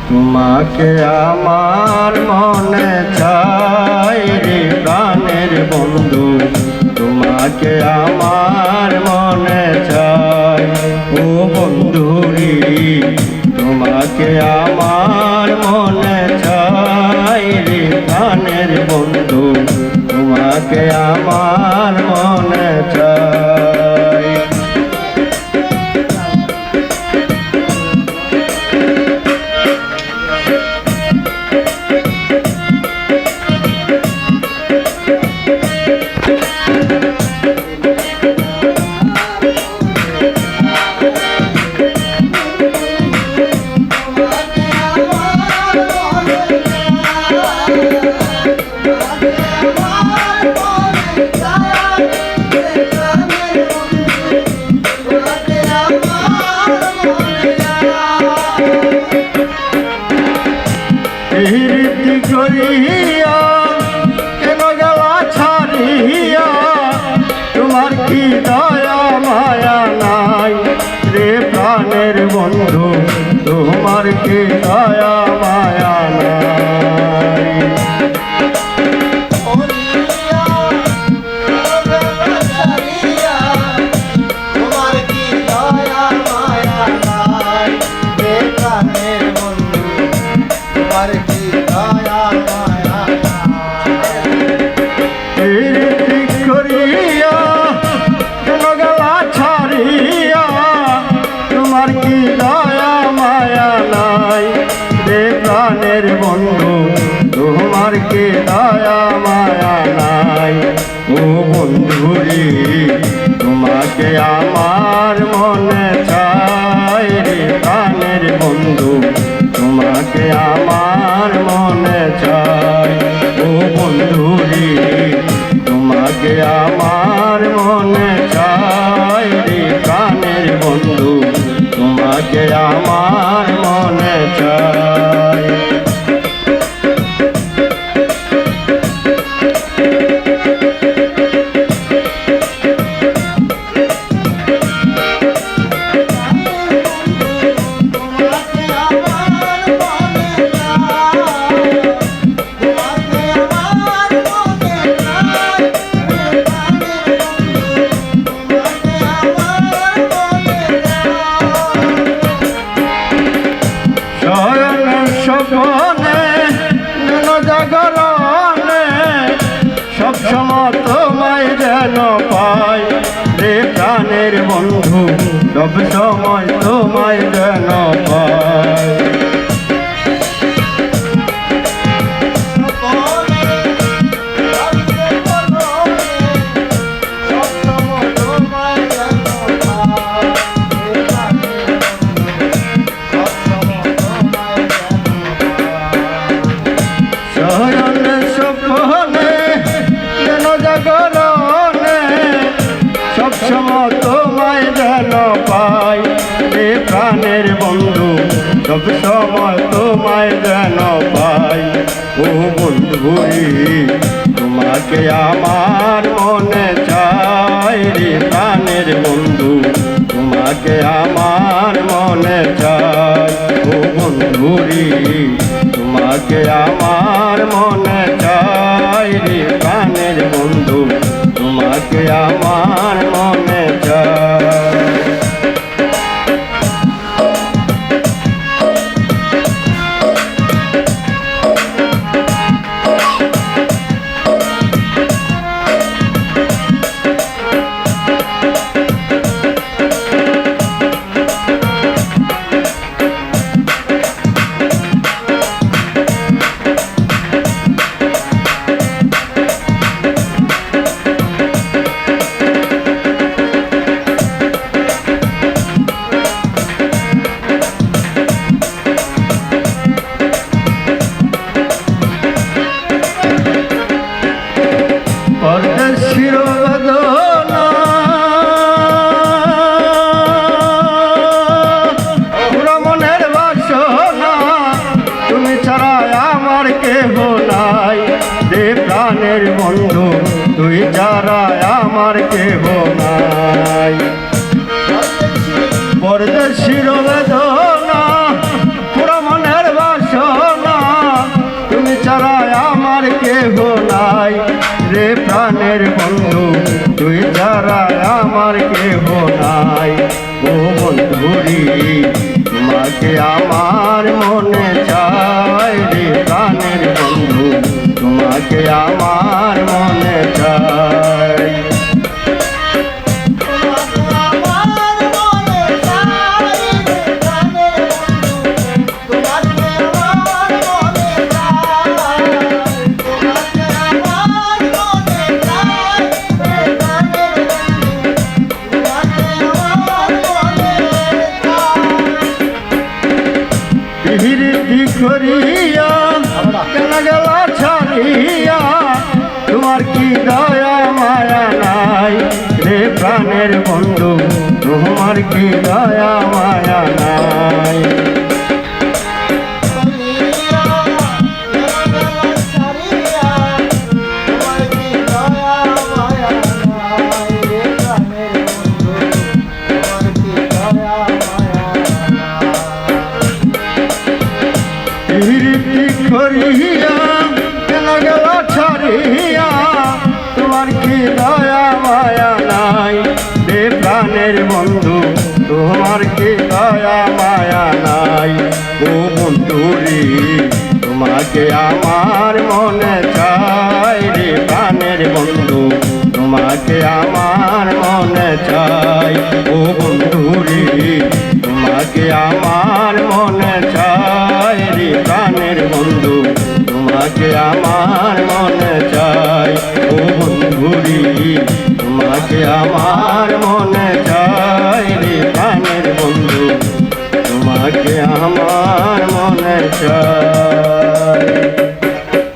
তোমাকে আমার মনে চাই রে প্রাণের বন্ধু, তোমাকে আমার মনে চাই ও বন্ধু রে, তোমাকে আমার মনে চাই রে প্রাণের বন্ধু, তোমাকে আমার মনে চাই। রীতি করিয়া কেন গেলা ছাড়িয়া, তোমার কি দয়া মায়া নাই রে প্রাণের বন্ধু, তোমার কি দয়া মায়া নাই। প্রাণের বন্ধু তোমার কি দয়া মায়া নাই ও বন্ধু রে, তোমাকে আমার মনে চাই রে প্রাণের বন্ধু, তোমাকে আমার মনে চাই ও বন্ধু রে, তোমাকে আমার মনে চাই রে প্রাণের বন্ধু, তোমাকে আমার মনে চাই। স্বপনে জাগরণে সবসময় তোমায় যেন পাই রে প্রাণের বন্ধু, সব সময় তোমায় যেন পাই। সবসময় তোমায় যেন পাই রে প্রাণের বন্ধু, সব সময় তোমায় যেন পাই ও বন্ধু রে, তোমাকে আমার মনে চাই রে প্রাণের বন্ধু, তোমাকে আমার মনে চাই ও বন্ধু রে, তোমাকে আমার মনে চাই রে প্রাণের বন্ধু, তোমাকে আমার মনে চাই। পরদেশির বেদনা আমার কেহ নাই ও বন্ধুরি তোমাকে আমার মনে চাই রে প্রাণের বন্ধু তোমাকে আমার মনে চাই প্রীতি করিয়া কেন গেল ছাড়িয়া তোমার কি দয়া মায়া নাই রে প্রাণের বন্ধু তোমার কি দয়া মায়া নাই প্রীতি করিয়া কেন গেল ছাড়িয়া তোমার কি দয়া মায়া নাই রে প্রাণের বন্ধু তোমার কি দয়া মায়া নাই ও বন্ধুরি তোমাকে আমার মনে চাই রে প্রাণের বন্ধু তোমাকে আমার মনে চাই ও বন্ধুরি তোমাকে আমার মনে চাই রে প্রাণের বন্ধু তোমাকে আমার মনে চাই ও বন্ধুরি তোমাকে আমার মনে চাই রে প্রাণের বন্ধু তোমাকে আমার মনে চাই।